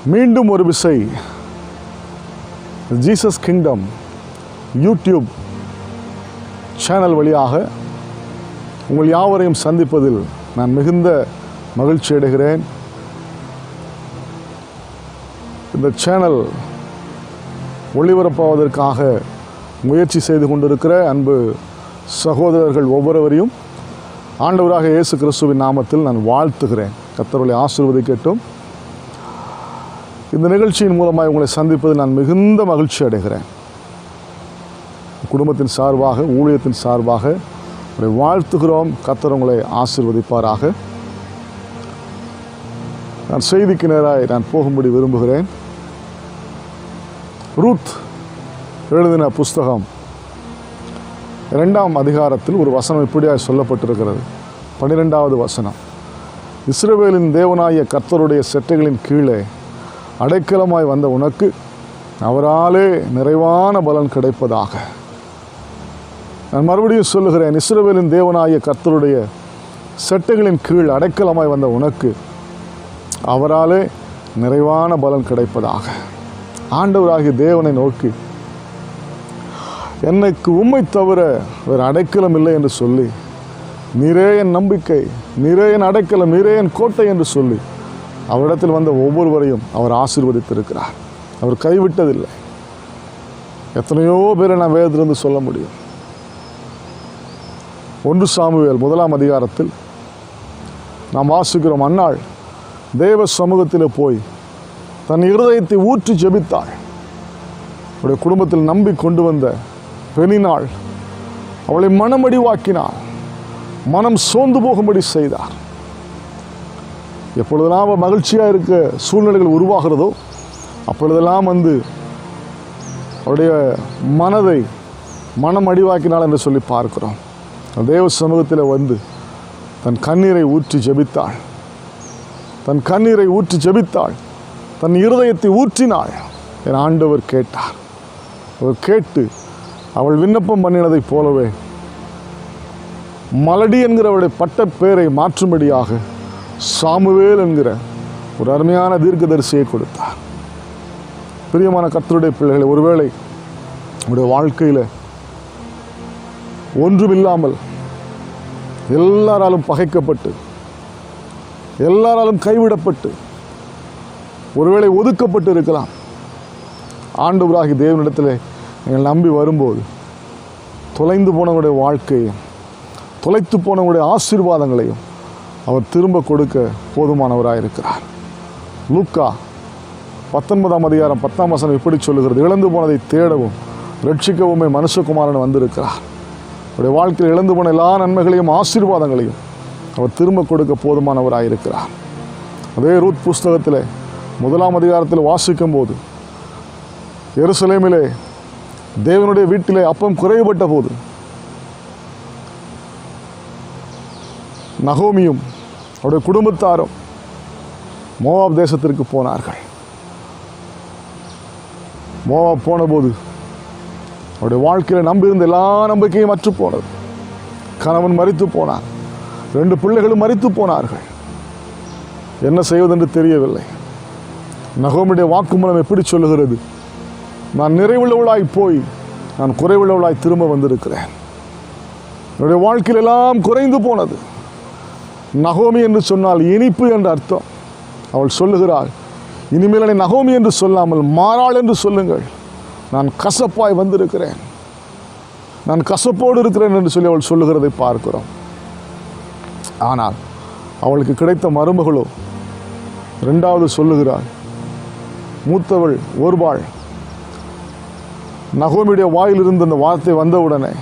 மீண்டும் ஒரு விசை ஜீசஸ் கிங்டம் யூடியூப் சேனல் வழியாக உங்கள் யாவரையும் சந்திப்பதில் நான் மிகுந்த மகிழ்ச்சி அடைகிறேன். இந்த சேனல் ஒளிபரப்பாவதற்காக முயற்சி செய்து கொண்டிருக்கிற அன்பு சகோதரர்கள் ஒவ்வொருவரையும் ஆண்டவராக இயேசு கிறிஸ்துவின் நாமத்தில் நான் வாழ்த்துகிறேன். கர்த்தர்களை ஆசீர்வதிக்கட்டும். இந்த நிகழ்ச்சியின் மூலமாக உங்களை சந்திப்பதில் நான் மிகுந்த மகிழ்ச்சி அடைகிறேன். குடும்பத்தின் சார்பாக, ஊழியத்தின் சார்பாக உங்களை வாழ்த்துகிறோம். கர்த்தர் உங்களை ஆசீர்வதிப்பாராக. நான் செய்திக்கு நேராக நான் போகும்படி விரும்புகிறேன். ரூத் எழுதின புஸ்தகம் 2ஆம் அதிகாரத்தில் ஒரு வசனம் இப்படியாக சொல்லப்பட்டிருக்கிறது. 12வது வசனம், இஸ்ரவேலின் தேவனாகிய கர்த்தருடைய செட்டைகளின் கீழே அடைக்கலமாய் வந்த உனக்கு அவராலே நிறைவான பலன் கிடைப்பதாக. நான் மறுபடியும் சொல்லுகிறேன், இஸ்ரவேலின் தேவனாகிய கர்த்தருடைய செட்டைகளின் கீழ் அடைக்கலமாய் வந்த உனக்கு அவராலே நிறைவான பலன் கிடைப்பதாக. ஆண்டவராகிய தேவனை நோக்கி, எனக்கு உம்மை தவிர வேறு அடைக்கலம் இல்லை என்று சொல்லி, நீரே என் நம்பிக்கை, நீரே என் அடைக்கலம், நீரே என் கோட்டை என்று சொல்லி அவரிடத்தில் வந்த ஒவ்வொருவரையும் அவர் ஆசீர்வதித்திருக்கிறார். அவர் கைவிட்டதில்லை. எத்தனையோ பேரை நான் வேதத்திலிருந்து சொல்ல முடியும். 1 சாமுவேல் 1ஆம் அதிகாரத்தில் நாம் வாசிக்கிறோம், அன்னாள் தேவ சமூகத்தில் போய் தன் இருதயத்தை ஊற்றி ஜெபித்தாள். அவருடைய குடும்பத்தில் நம்பி கொண்டு வந்த பெண்ணினாள் அவளை மனமடிவாக்கினாள், மனம் சோர்ந்து போகும்படி செய்தார். எப்பொழுதெல்லாம் அவள் மகிழ்ச்சியாக இருக்க சூழ்நிலைகள் உருவாகிறதோ அப்பொழுதெல்லாம் அவருடைய மனதை மனம் அடிவாக்கினாள் என்று சொல்லி பார்க்கிறோம். தேவ சமூகத்தில் தன் கண்ணீரை ஊற்றி ஜெபித்தாள், தன் கண்ணீரை ஊற்றி ஜெபித்தாள், தன் இருதயத்தை ஊற்றினாள். என் ஆண்டவர் கேட்டார். அவர் கேட்டு அவள் விண்ணப்பம் பண்ணினதைப் போலவே மலடி என்கிற அவருடைய பட்ட பெயரை மாற்றும்படியாக சாமுவேல் என்கிற ஒரு அருமையான தீர்க்கதரிசியை கொடுத்தார். பிரியமான கர்த்தருடைய பிள்ளைகளை, ஒருவேளை உங்களுடைய வாழ்க்கையில் ஒன்றுமில்லாமல் எல்லாராலும் பகைக்கப்பட்டு, எல்லாராலும் கைவிடப்பட்டு, ஒருவேளை ஒதுக்கப்பட்டு இருக்கலாம். ஆண்டவராகிய தேவனிடத்தில் நீங்கள் நம்பி வரும்போது தொலைந்து போனவங்களுடைய வாழ்க்கையும் தொலைத்து போனவங்களுடைய ஆசீர்வாதங்களையும் அவர் திரும்ப கொடுக்க போதுமானவராக இருக்கிறார். லூக்கா 19ஆம் அதிகாரம் 10ஆம் வசனம் இப்படி சொல்லுகிறது, இழந்து போனதை தேடவும் ரட்சிக்கவுமே மனுஷகுமாரன் வந்திருக்கிறார். அவருடைய வாழ்க்கையில் இழந்து போன எல்லா நன்மைகளையும் ஆசீர்வாதங்களையும் அவர் திரும்ப கொடுக்க போதுமானவராக இருக்கிறார். அதே ரூத் புஸ்தகத்தில் 1ஆம் அதிகாரத்தில் வாசிக்கும் போது, எருசலேமிலே தேவனுடைய வீட்டிலே அப்பம் குறைபட்ட போது நகோமியும் அவருடைய குடும்பத்தாரும் மோவாப் தேசத்திற்கு போனார்கள். மோவாப் போனபோது அவருடைய வாழ்க்கையில் நம்பியிருந்த எல்லா நம்பிக்கையும் அற்று போனது. கணவன் மரித்து போனார், 2 பிள்ளைகளும் மரித்து போனார்கள். என்ன செய்வதென்று தெரியவில்லை. நகோமியுடைய வாக்குமூலம் எப்படி சொல்லுகிறது, நான் நிறைவுள்ளவளாய் போய் நான் குறைவுள்ளவளாய் திரும்ப வந்திருக்கிறேன். என்னுடைய வாழ்க்கையில் எல்லாம் குறைந்து போனது. நகோமி என்று சொன்னால் இனிப்பு என்ற அர்த்தம். அவள் சொல்லுகிறாள், இனிமேல் என்னை நகோமி என்று சொல்லாமல் மாறாள் என்று சொல்லுங்கள், நான் கசப்பாய் வந்திருக்கிறேன், நான் கசப்போடு இருக்கிறேன் என்று சொல்லி அவள் சொல்லுகிறதை பார்க்கிறோம். ஆனால் அவளுக்கு கிடைத்த மருமகளோ 2வது சொல்லுகிறாள். மூத்தவள் ஒருபாள் நகோமியுடைய வாயிலிருந்து அந்த வார்த்தை வந்தவுடனே,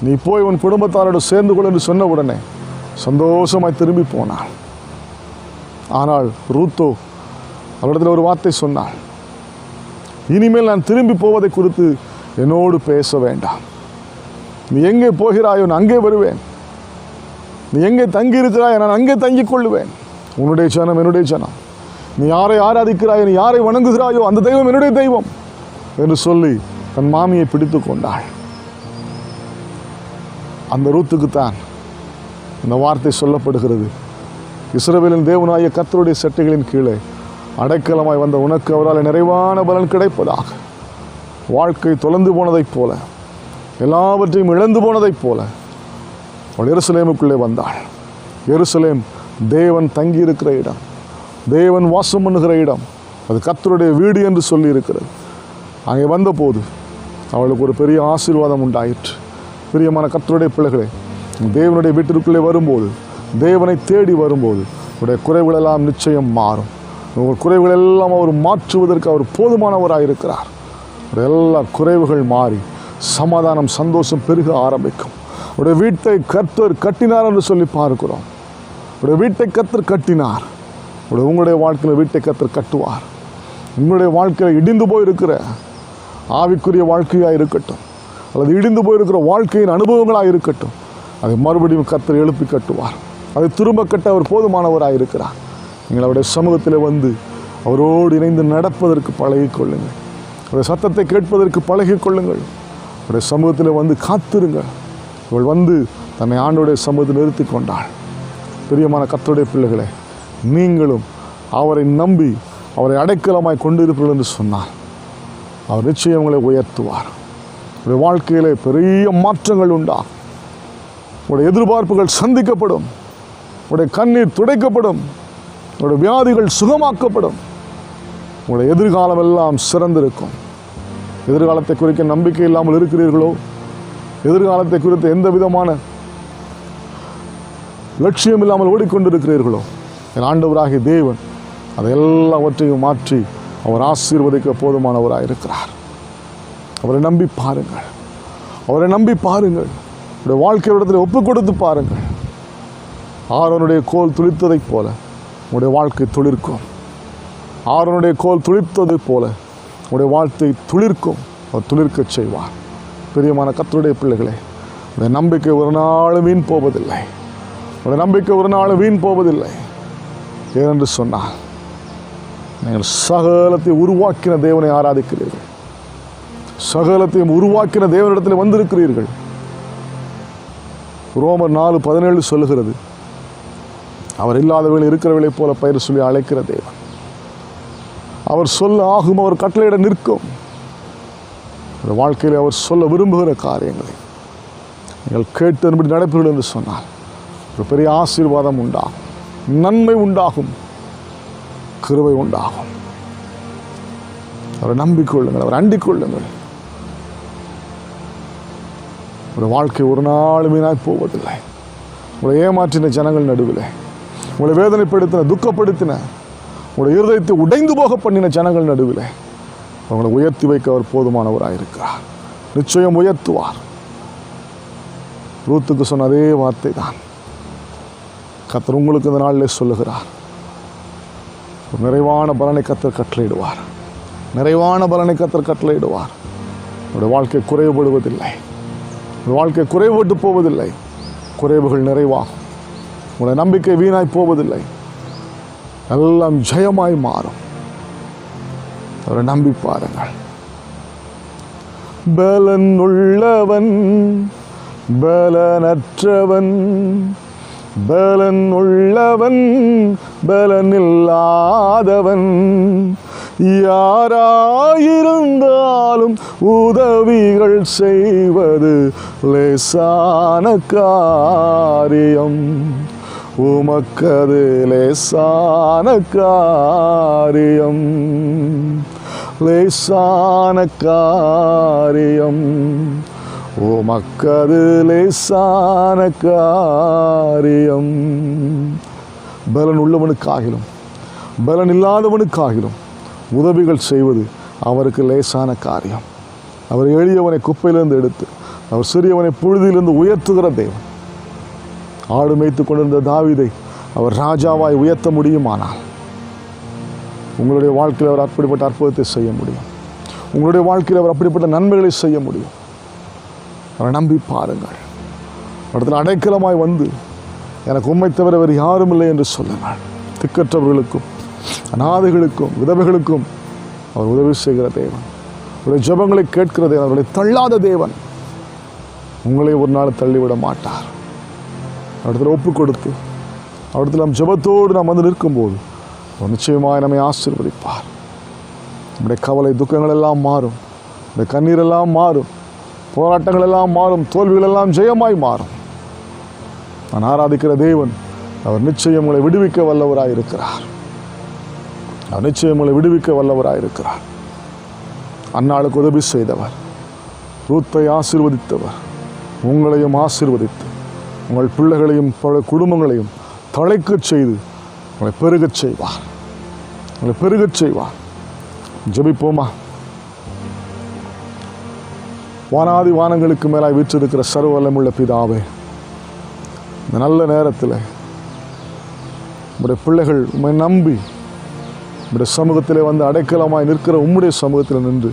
நீ போய் உன் குடும்பத்தாரோடு சேர்ந்து கொள் என்று சொன்ன உடனே சந்தோஷமாய் திரும்பி போனாள். ஆனால் ரூத்தோ அவரிடத்தில் ஒரு வார்த்தை சொன்னாள், இனிமேல் நான் திரும்பி போவதை குறித்து என்னோடு பேச வேண்டாம். நீ எங்கே போகிறாயோ நான் அங்கே வருவேன், நீ எங்கே தங்கி இருக்கிறாயோ நான் அங்கே தங்கிக் கொள்ளுவேன். உன்னுடைய ஜனம் என்னுடைய ஜனம், நீ யாரை ஆராதிக்கிறாயோ, நீ யாரை வணங்குகிறாயோ அந்த தெய்வம் என்னுடைய தெய்வம் என்று சொல்லி தன் மாமியை பிடித்து கொண்டாள். அந்த ரூத்துக்குத்தான் இந்த வார்த்தை சொல்லப்படுகிறது, இஸ்ரவேலின் தேவனாகிய கர்த்தருடைய செட்டைகளின் கீழே அடைக்கலமாய் வந்த உனக்கு அவரால் நிறைவான பலன் கிடைப்பதாக. வாழ்க்கை தொலைந்து போனதைப் போல, எல்லாவற்றையும் இழந்து போனதைப் போல அவள் எருசலேமுக்குள்ளே வந்தாள். எருசலேம் தேவன் தங்கியிருக்கிற இடம், தேவன் வாசம் பண்ணுகிற இடம். அது கர்த்தருடைய வீடு என்று சொல்லி இருக்கிறது. அங்கே வந்தபோது அவளுக்கு ஒரு பெரிய ஆசீர்வாதம் உண்டாயிற்று. பிரியமான கர்த்தருடைய பிள்ளைகளே, தேவனுடைய வீட்டிற்குள்ளே வரும்போது, தேவனை தேடி வரும்போது உடைய குறைவுகளெல்லாம் நிச்சயம் மாறும். உங்கள் குறைவுகளெல்லாம் அவர் மாற்றுவதற்கு அவர் போதுமானவராக இருக்கிறார். எல்லா குறைவுகள் மாறி சமாதானம், சந்தோஷம் பெருக ஆரம்பிக்கும். உடைய வீட்டை கர்த்தர் கட்டினார் என்று சொல்லி பார்க்கிறோம். உடைய வீட்டை கர்த்தர் கட்டினார். உங்களுடைய வாழ்க்கையில் வீட்டை கர்த்தர் கட்டுவார். உங்களுடைய வாழ்க்கையில் இடிந்து போயிருக்கிற ஆவிக்குரிய வாழ்க்கையாக இருக்கட்டும், அல்லது இடிந்து போயிருக்கிற வாழ்க்கையின் அனுபவங்களாக இருக்கட்டும், அதை மறுபடியும் கர்த்தர் எழுப்பி கட்டுவார். அதை திரும்ப கட்ட அவர் போதுமானவராக இருக்கிறார். நீங்கள் அவருடைய சமூகத்தில் வந்து அவரோடு இணைந்து நடப்பதற்கு பழகிக்கொள்ளுங்கள். அவருடைய சத்தத்தை கேட்பதற்கு பழகிக்கொள்ளுங்கள். அவருடைய சமூகத்தில் வந்து காத்திருங்கள். இவள் வந்து தன்னை ஆண்டவருடைய சமூகத்தில் நிறுத்தி கொண்டாள். பிரியமான கர்த்தருடைய பிள்ளைகளே, நீங்களும் அவரை நம்பி அவரை அடைக்கலமாய் கொண்டிருப்பீர்கள் என்று சொன்னார், அவர் நிச்சயம் உங்களை உயர்த்துவார். உங்களுடைய வாழ்க்கையிலே பெரிய மாற்றங்கள் உண்டாகும். உங்களுடைய எதிர்பார்ப்புகள் சந்திக்கப்படும். உங்களுடைய கண்ணீர் துடைக்கப்படும். உங்களுடைய வியாதிகள் சுகமாக்கப்படும். உங்களுடைய எதிர்காலம் எல்லாம் சிறந்திருக்கும். எதிர்காலத்தை குறிக்க நம்பிக்கை இல்லாமல் இருக்கிறீர்களோ, எதிர்காலத்தை குறித்த எந்த விதமான லட்சியம் இல்லாமல் ஓடிக்கொண்டிருக்கிறீர்களோ, என் ஆண்டவராகிய தேவன் அதை எல்லாவற்றையும் மாற்றி அவர் ஆசீர்வதிக்க போதுமானவராக இருக்கிறார். அவரை நம்பி பாருங்கள். அவரை நம்பி பாருங்கள். உடைய வாழ்க்கையிடத்தில் ஒப்பு கொடுத்து பாருங்கள். ஆரோனுடைய கோல் துளித்ததைப் போல உங்களுடைய வாழ்க்கை துளிர்க்கும். ஆரோனுடைய கோல் துளிர்த்ததைப் போல உங்களுடைய வாழ்க்கை துளிர்க்கும். அவர் துளிர்க்க செய்வார். பிரியமான கர்த்தருடைய பிள்ளைகளே, உடைய நம்பிக்கை ஒரு நாளும் வீண் போவதில்லை. உடைய நம்பிக்கை ஒரு நாளும் வீண் போவதில்லை. ஏனென்று சொன்னால் நீங்கள் சகலத்தை உருவாக்கின தேவனை ஆராதிக்கிறீர்கள். சகலத்தையும் உருவாக்கின தேவனிடத்தில் வந்திருக்கிறீர்கள். ரோமர் 4:17 சொல்லுகிறது, அவர் இல்லாதவர்கள் இருக்கிறவர்களை போல பெயர் சொல்லி அழைக்கிற தேவன். அவர் சொல்ல ஆகும், அவர் கட்டளையிட நிற்கும். வாழ்க்கையில் அவர் சொல்ல விரும்புகிற காரியங்களை நீங்கள் கேட்டபடி நடப்பீர்கள் என்று சொன்னால் ஒரு பெரிய ஆசீர்வாதம் உண்டாகும், நன்மை உண்டாகும், கிருபை உண்டாகும். அவரை நம்பிக்கொள்ளுங்கள், அவர் அண்டிக் கொள்ளுங்கள். ஒரு வாழ்க்கை ஒரு நாள் வீணாய் போவதில்லை. உங்களை ஏமாற்றின ஜனங்கள் நடுவில், உங்களை வேதனைப்படுத்தின, துக்கப்படுத்தின, உங்களுடைய இருதயத்தை உடைந்து போக பண்ணின ஜனங்கள் நடுவில் அவங்களை உயர்த்தி வைக்க அவர் போதுமானவராக இருக்கிறார். நிச்சயம் உயர்த்துவார். ரூத்துக்கு சொன்ன அதே வார்த்தை தான் கர்த்தர் உங்களுக்கு இந்த நாளிலே சொல்லுகிறார். ஒரு நிறைவான பலனை கர்த்தர் கட்டளையிடுவார். நிறைவான பலனை கர்த்தர் கட்டளையிடுவார். உங்களுடைய வாழ்க்கை குறைவுபடுவதில்லை. உங்கள் வாழ்க்கை குறைவுபட்டு போவதில்லை. குறைவுகள் நிறைவாகும். உங்களுடைய நம்பிக்கை வீணாய் போவதில்லை. எல்லாம் ஜெயமாய் மாறும். அவரை நம்பி பாருங்கள். பலன் உள்ளவன் பலனற்றவன், பலன் உள்ளவன் பலன் இல்லாதவன், யாராயிருந்தாலும் உதவிகள் செய்வது லேசான காரியம். உமக்கது லேசான காரியம், லேசான காரியம். உமக்கது லேசான காரியம். பலன் உள்ளவனுக்காகிலும் பலன் இல்லாதவனுக்காகிலும் உதவிகள் செய்வது அவருக்கு லேசான காரியம். அவர் எளியவனை குப்பையிலிருந்து எடுத்து அவர் சிறியவனை புழுதியிலிருந்து உயர்த்துகிற தேவன். ஆடு மேய்த்து கொண்டிருந்த தாவீதை அவர் ராஜாவாய் உயர்த்த முடியுமானால் உங்களுடைய வாழ்க்கையில் அவர் அப்படிப்பட்ட அற்புதத்தை செய்ய முடியும். உங்களுடைய வாழ்க்கையில் அவர் அப்படிப்பட்ட நன்மைகளை செய்ய முடியும். அவரை நம்பி பாருங்கள். இடத்துல அடைக்கலமாய் வந்து எனக்கு உம்மை தவிர வேறு யாரும் இல்லை என்று சொல்லுங்கள். திக்கற்றவர்களுக்கும் அநாதைகளுக்கும் விதவைகளுக்கும் அவர் உதவி செய்கிற தேவன். அவருடைய ஜெபங்களை கேட்கிற தேவன். அவர்களை தள்ளாத தேவன். உங்களை ஒரு நாள் தள்ளிவிட மாட்டார். அவரிடத்தில் ஒப்பு கொடுத்து அவரிடத்தில் நம் ஜெபத்தோடு நாம் வந்து நிற்கும்போது அவர் நிச்சயமாய் நம்மை ஆசீர்வதிப்பார். நம்முடைய கவலை துக்கங்கள் எல்லாம் மாறும், நம்முடைய கண்ணீர் எல்லாம் மாறும், போராட்டங்கள் எல்லாம் மாறும், தோல்விகள் எல்லாம் ஜெயமாய் மாறும். நான் ஆராதிக்கிற தேவன் அவர் நிச்சயம் உங்களை விடுவிக்க வல்லவராயிருக்கிறார். அவர் நிச்சயம் உங்களை விடுவிக்க வல்லவராயிருக்கிறார். அன்னாளுக்கு உதவி செய்தவர், ரூத்தை ஆசீர்வதித்தவர், உங்களையும் ஆசீர்வதித்து உங்கள் பிள்ளைகளையும் குடும்பங்களையும் தழைக்கச் செய்து உங்களை பெருகச் செய்வார். உங்களை பெருகச் செய்வார். ஜெபிப்போமா? வானாதி வானங்களுக்கு மேலாய் வீற்றிருக்கிற சர்வ வல்லமையுள்ள பிதாவே, இந்த நல்ல நேரத்தில் உங்களுடைய பிள்ளைகள் உம்மை நம்பி உங்களுடைய சமூகத்திலே வந்து அடைக்கலமாய் நிற்கிற உம்முடைய சமூகத்தில் நின்று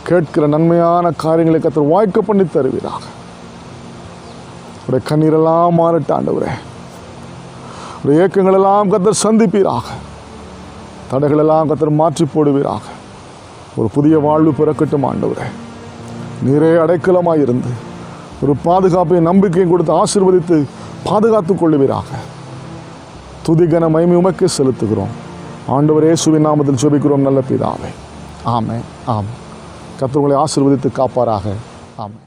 கேட்கிற நன்மையான காரியங்களை கர்த்தர் வாய்க்க பண்ணி தருவீராக. உடைய கண்ணீரெல்லாம் மாறட்ட ஆண்டவரே, உடைய ஏக்கங்களெல்லாம் கர்த்தர் சந்திப்பீராக. தடைகளெல்லாம் கர்த்தர் மாற்றி போடுவீராக. ஒரு புதிய வாழ்வு பிறக்கட்டும் ஆண்டவரே. நீரே அடைக்கலமாய் இருந்து ஒரு பாதுகாப்பையும் நம்பிக்கையும் கொடுத்து ஆசீர்வதித்து பாதுகாத்துக் கொள்ளுவீராக. துதிகன மகிமை உமக்கே செலுத்துகிறோம். ஆண்டவர் இயேசுவின் நாமத்தில் ஜெபிக்கிறோம் நல்ல பிதாவே. ஆமென். ஆமென். கர்த்தர் உங்களை ஆசீர்வதித்து காப்பாராக. ஆமென்.